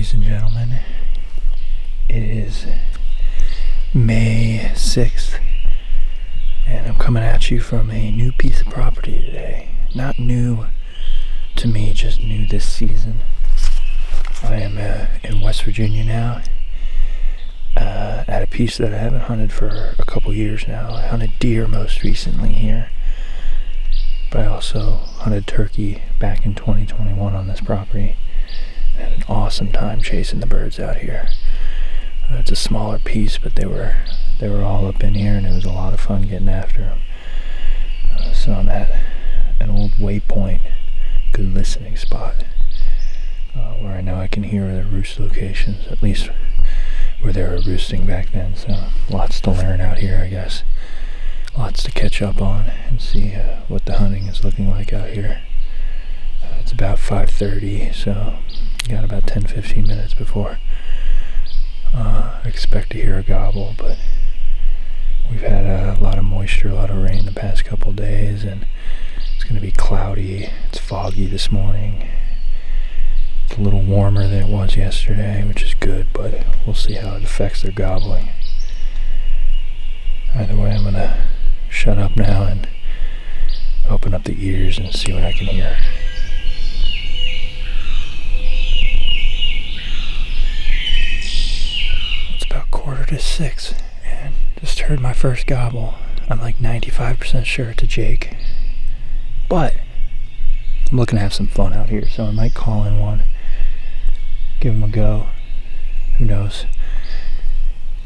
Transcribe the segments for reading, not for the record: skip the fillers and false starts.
ladies and gentlemen. It is May 6th, and I'm coming at you from a new piece of property today. Not new to me, just new this season. I am in West Virginia now, at a piece that I haven't hunted for a couple years now. I hunted deer most recently here, but I also hunted turkey back in 2021 on this property. I had an awesome time chasing the birds out here. It's a smaller piece, but they were all up in here, and it was a lot of fun getting after them. So I'm at an old waypoint, good listening spot, where I know I can hear the roost locations, at least where they were roosting back then. So lots to learn out here, I guess. Lots to catch up on and see what the hunting is looking like out here. It's about 5:30, so got about 10-15 minutes before I expect to hear a gobble, but we've had a lot of moisture, a lot of rain the past couple days, and it's going to be cloudy. It's foggy this morning. It's a little warmer than it was yesterday, which is good, but we'll see how it affects their gobbling. Either way, I'm going to shut up now and open up the ears and see what I can hear. It's about 5:45, and just heard my first gobble. I'm like 95% sure it's a Jake, but I'm looking to have some fun out here, so I might call in one, give him a go. Who knows?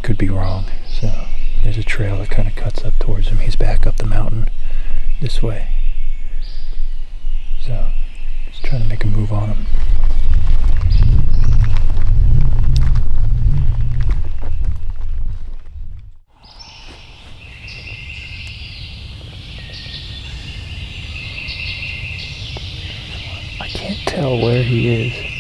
Could be wrong. So there's a trail that kind of cuts up towards him. He's back up the mountain this way, so just trying to make a move on him. I can't tell where he is.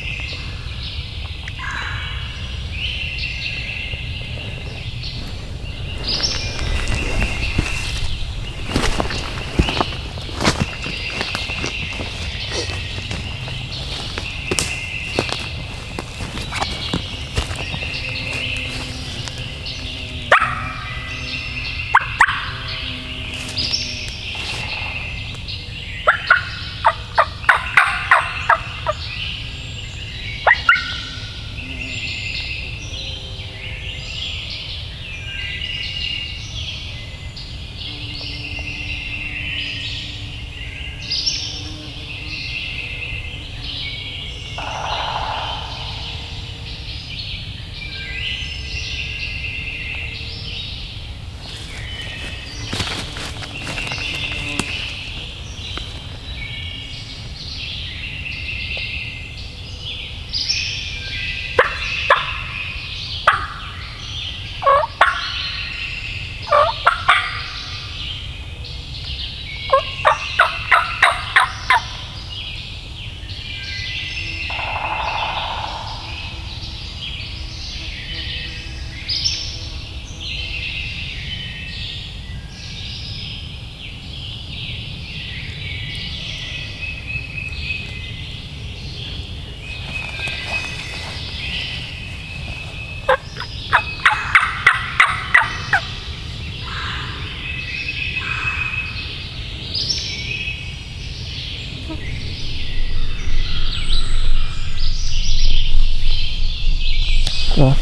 Well,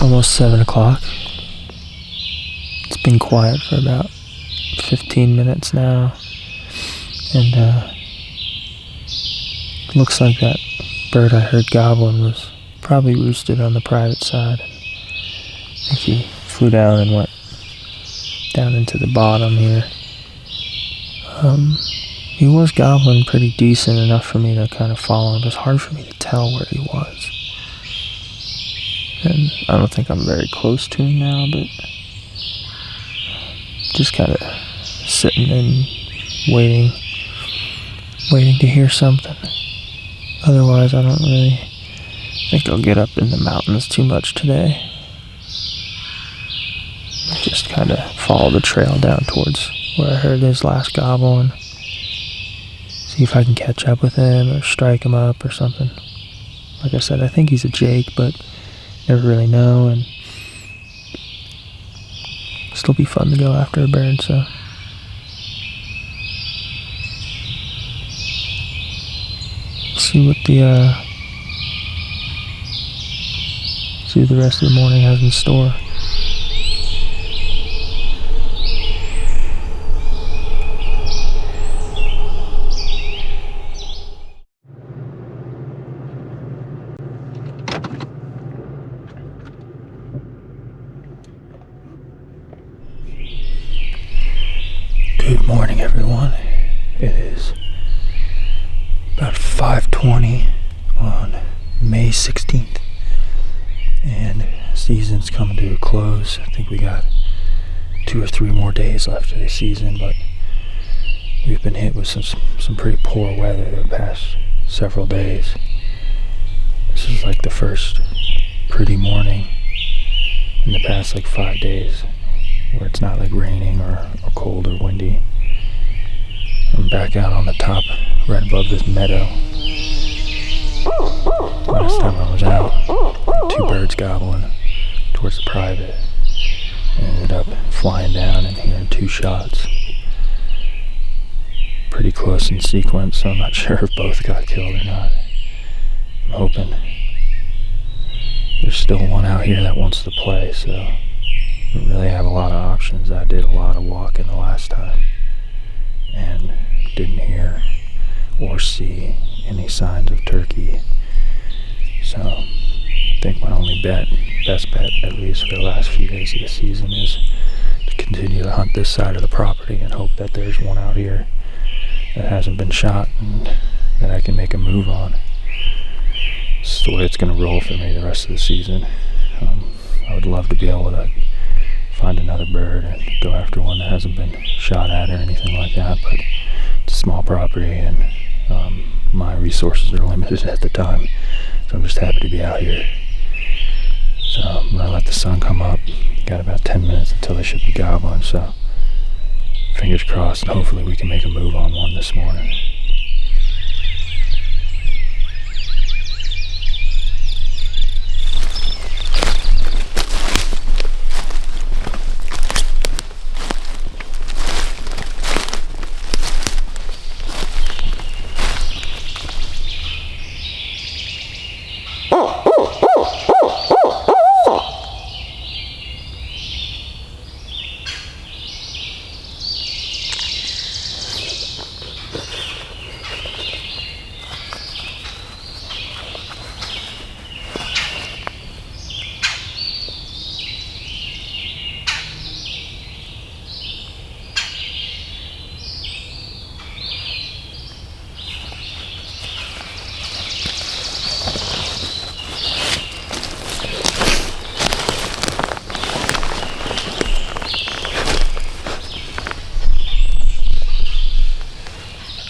almost 7 o'clock. It's been quiet for about 15 minutes now, and looks like that bird I heard gobbling was probably roosted on the private side. I think he flew down and went down into the bottom here. He was gobbling pretty decent enough for me to kind of follow him. It was hard for me to tell where he was. And I don't think I'm very close to him now, but just kind of sitting and waiting to hear something. Otherwise, I don't really think I'll get up in the mountains too much today. Just kind of follow the trail down towards where I heard his last gobble and see if I can catch up with him or strike him up or something. Like I said, I think he's a Jake, but never really know, and still be fun to go after a bird, so. See what the rest of the morning has in store. Good morning, everyone. It is about 5:20 on May 16th, and season's coming to a close. I think we got 2 or 3 more days left of the season, but we've been hit with some pretty poor weather the past several days. This is like the first pretty morning in the past like 5 days where it's not like raining or cold or windy. I'm back out on the top right above this meadow. Last time I was out, 2 birds gobbling towards the private. I ended up flying down and hearing 2 shots. Pretty close in sequence, so I'm not sure if both got killed or not. I'm hoping. There's still one out here that wants to play, so I don't really have a lot of options. I did a lot of walking the last time and didn't hear or see any signs of turkey. So I think my only best bet, at least for the last few days of the season, is to continue to hunt this side of the property and hope that there's one out here that hasn't been shot and that I can make a move on. This is the way it's going to roll for me the rest of the season. I would love to be able to find another bird and go after one that hasn't been shot at or anything like that, but it's a small property and my resources are limited at the time, so I'm just happy to be out here. So I'm going to let the sun come up. Got about 10 minutes until they should be gobbling, so fingers crossed, and hopefully we can make a move on one this morning.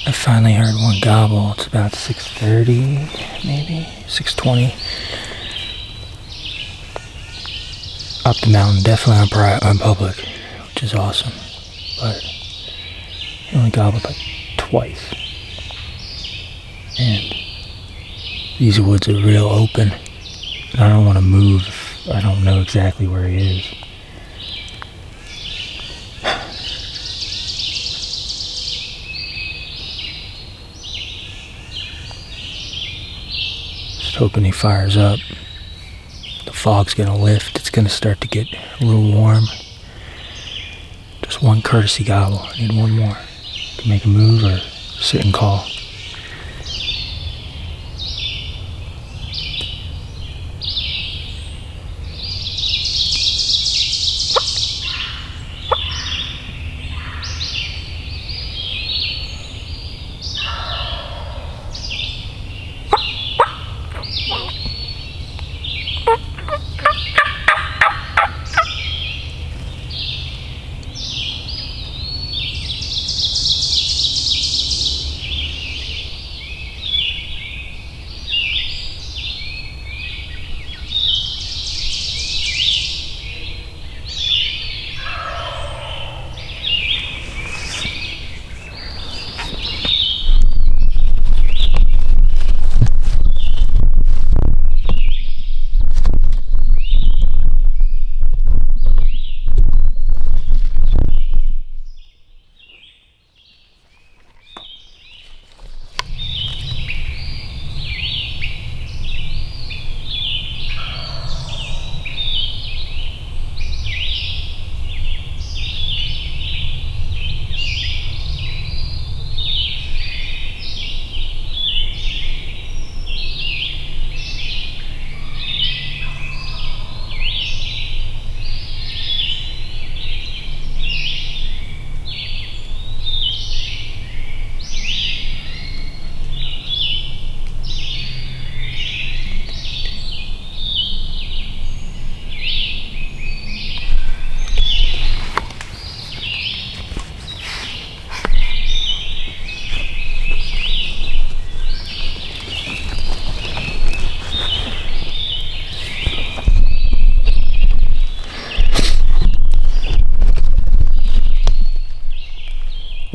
I finally heard one gobble. It's about 6:30, maybe 6:20. Up the mountain, definitely on public, which is awesome. But he only gobbled like twice. And these woods are real open. And I don't want to move if I don't know exactly where he is. Hoping he fires up. The fog's gonna lift. It's gonna start to get a little warm. Just one courtesy gobble. I need one more to make a move or sit and call.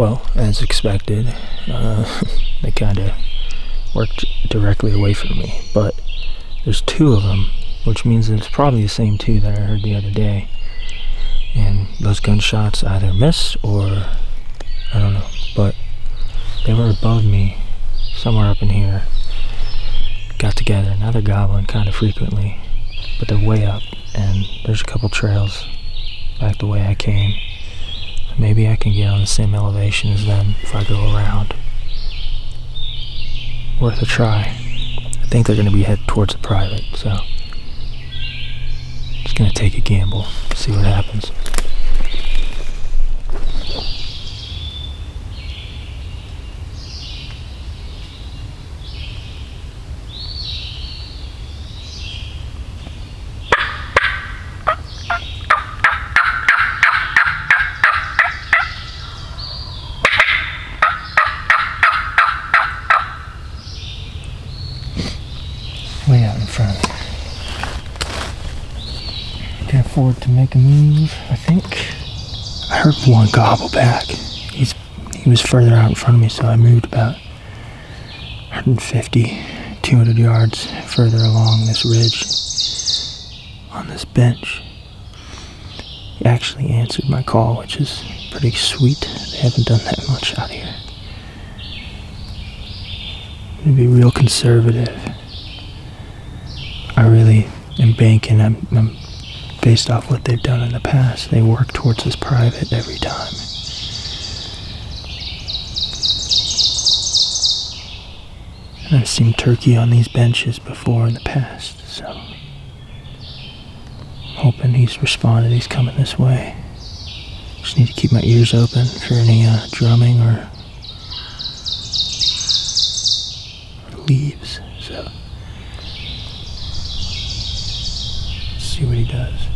Well, as expected, they kind of worked directly away from me, but there's two of them, which means that it's probably the same two that I heard the other day, and those gunshots either missed or I don't know, but they were above me, somewhere up in here. Got together. Now they're gobbling kind of frequently, but they're way up, and there's a couple trails back the way I came. So maybe I can get on the same elevation as them if I go around. Worth a try. I think they're going to be headed towards the private, so just going to take a gamble, see what happens. Way out in front. Can afford to make a move, I think. I heard one gobble back. He was further out in front of me, so I moved about 150, 200 yards further along this ridge on this bench. He actually answered my call, which is pretty sweet. They haven't done that much out here. I'm gonna be real conservative. I really am banking. I'm based off what they've done in the past. They work towards this private every time. And I've seen turkey on these benches before in the past, so I'm hoping he's responded. He's coming this way. Just need to keep my ears open for any drumming or leaves. So see what he does.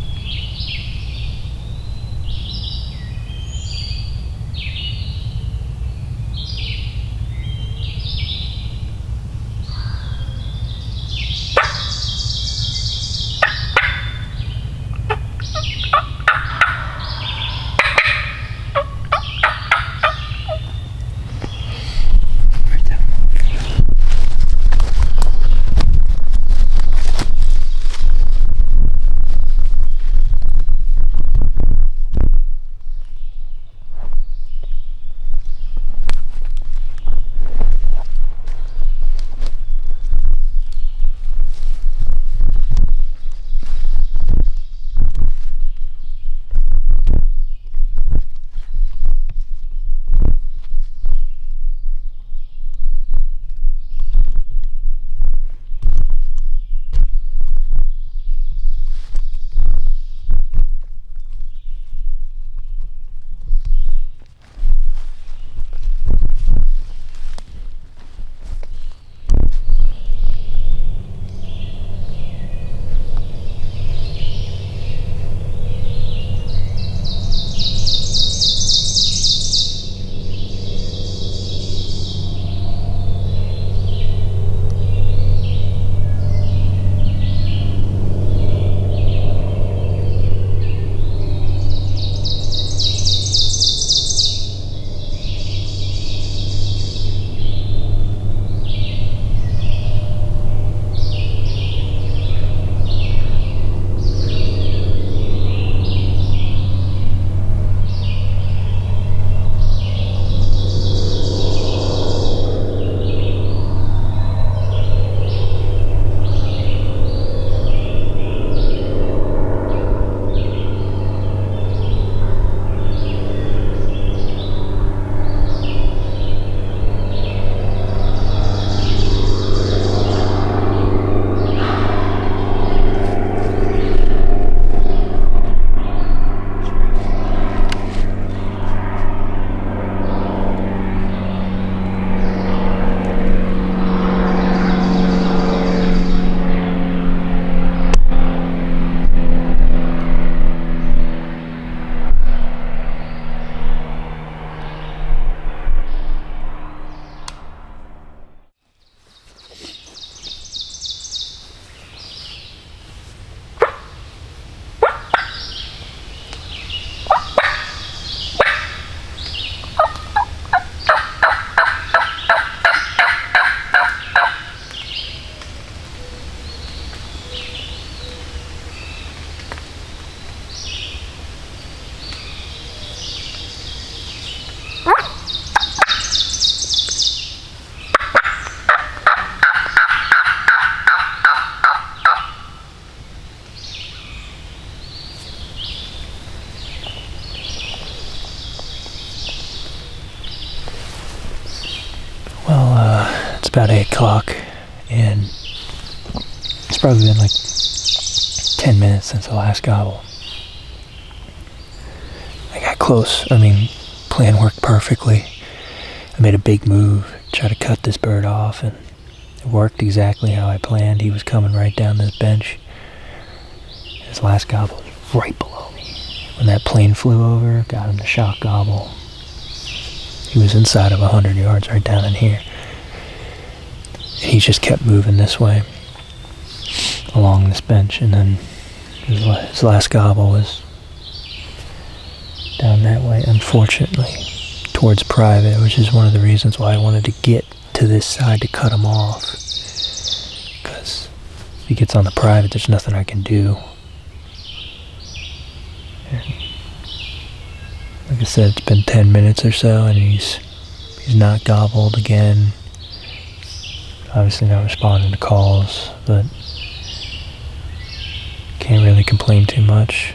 It's about 8 o'clock, and it's probably been like 10 minutes since the last gobble. I got close. Plan worked perfectly. I made a big move, tried to cut this bird off, and it worked exactly how I planned. He was coming right down this bench. His last gobble was right below me. When that plane flew over, got him to shock gobble. He was inside of 100 yards right down in here. And he just kept moving this way along this bench, and then his last gobble was down that way, unfortunately, towards private, which is one of the reasons why I wanted to get to this side to cut him off. Because if he gets on the private, there's nothing I can do. And like I said, it's been 10 minutes or so, and he's not gobbled again. Obviously not responding to calls, but can't really complain too much.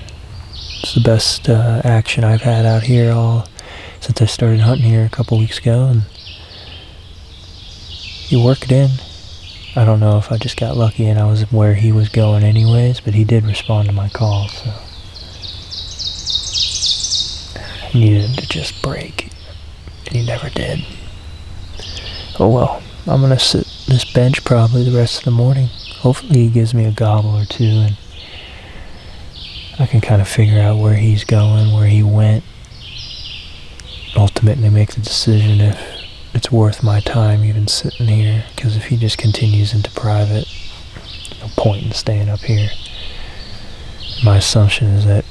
It's the best action I've had out here since I started hunting here a couple weeks ago, and he worked in. I don't know if I just got lucky and I was where he was going anyways, but he did respond to my call, so I needed him to just break, and he never did. Oh well, I'm gonna sit this bench probably the rest of the morning. Hopefully he gives me a gobble or two, and I can kind of figure out where he's going, where he went. Ultimately make the decision if it's worth my time even sitting here, because if he just continues into private, no point in staying up here. My assumption is that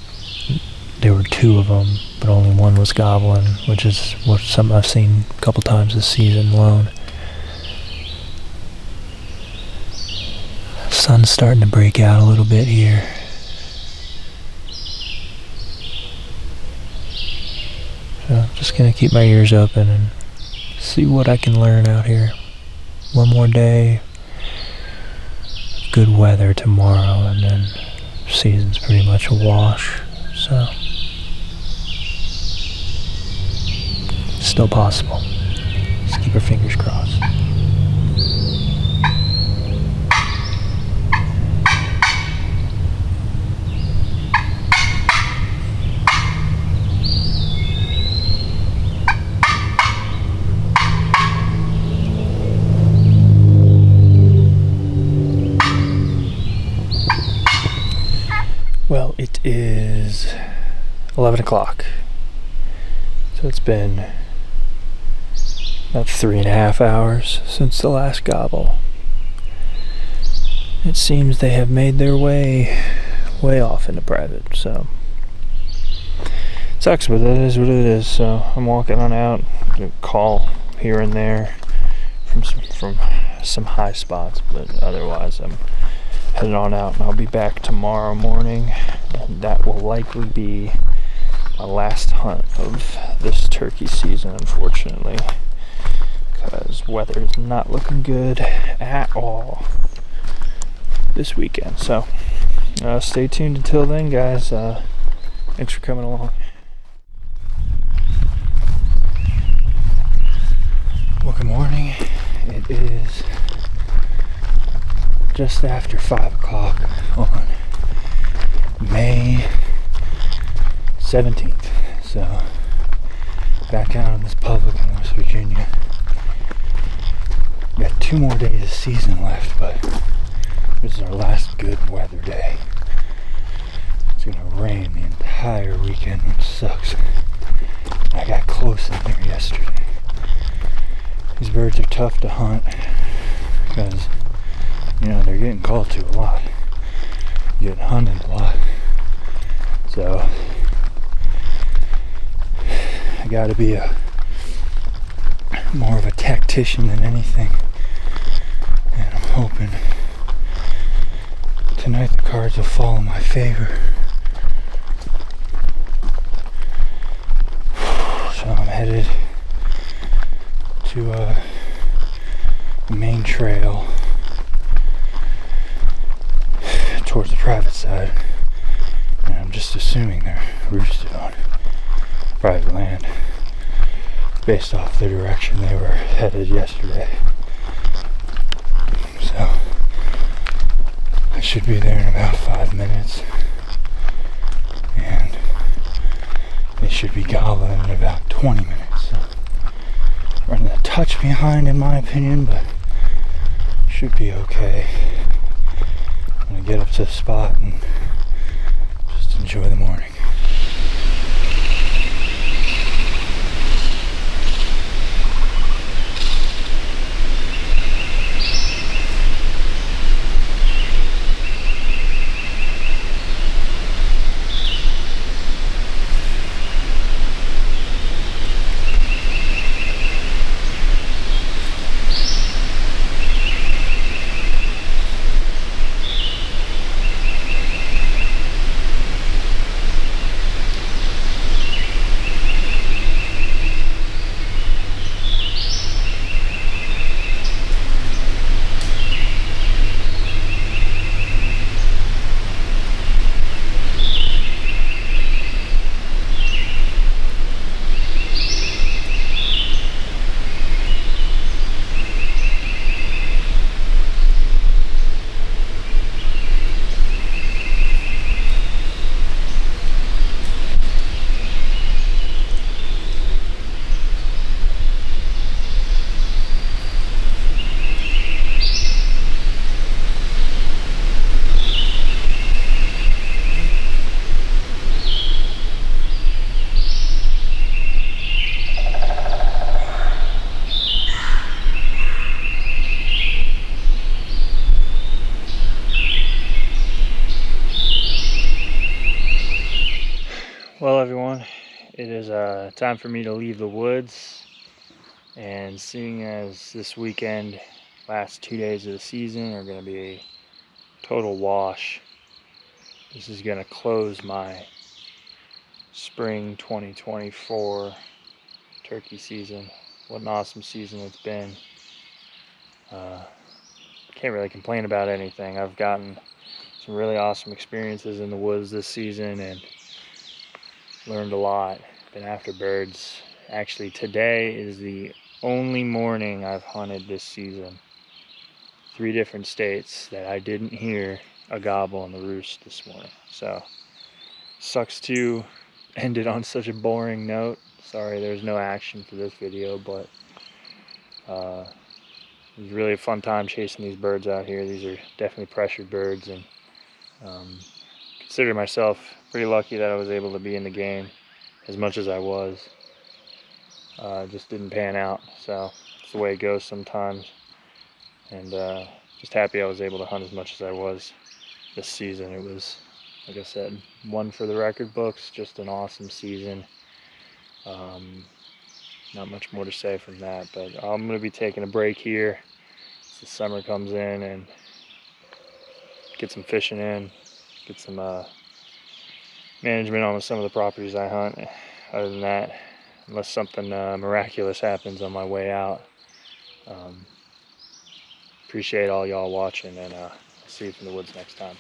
there were 2 of them, but only one was gobbling, which is something I've seen a couple times this season alone. Sun's starting to break out a little bit here. So I'm just going to keep my ears open and see what I can learn out here. One more day, good weather tomorrow, and then season's pretty much a wash. So still possible. Just keep our fingers crossed. Well, it is 11 o'clock, so it's been about 3.5 hours since the last gobble. It seems they have made their way off into private, so sucks, but that is what it is. So I'm walking on out, a call here and there from some high spots, but otherwise I'm heading on out, and I'll be back tomorrow morning, and that will likely be my last hunt of this turkey season, unfortunately, because weather is not looking good at all this weekend. So stay tuned until then, guys. Thanks for coming along. Well, good morning. It is just after 5 o'clock on May 17th. So back out on this public in West Virginia. We got 2 more days of season left, but this is our last good weather day. It's gonna rain the entire weekend, which sucks. I got close in there yesterday. These birds are tough to hunt because they're getting called to a lot, getting hunted a lot. So I gotta be more of a tactician than anything. And I'm hoping tonight the cards will fall in my favor. So I'm headed to the main trail towards the private side, and I'm just assuming they're roosted on private land based off the direction they were headed yesterday. I should be there in about 5 minutes, and they should be gobbling in about 20 minutes. So running a touch behind in my opinion, but should be okay. I'm gonna get up to the spot and just enjoy the morning. Well, everyone, it is time for me to leave the woods, and seeing as this weekend, last 2 days of the season are going to be a total wash, this is going to close my spring 2024 turkey season. What an awesome season it's been. Can't really complain about anything. I've gotten some really awesome experiences in the woods this season and learned a lot. Been after birds. Actually, today is the only morning I've hunted this season. 3 different states that I didn't hear a gobble on the roost this morning. So, sucks to end it on such a boring note. Sorry there's no action for this video, but it was really a fun time chasing these birds out here. These are definitely pressured birds, and consider myself pretty lucky that I was able to be in the game as much as I was. Just didn't pan out, so it's the way it goes sometimes. And just happy I was able to hunt as much as I was this season. It was, like I said, one for the record books, just an awesome season. Not much more to say from that, but I'm going to be taking a break here as the summer comes in and get some fishing in, get some management on some of the properties I hunt. Other than that, unless something miraculous happens on my way out, appreciate all y'all watching, and see you from the woods next time.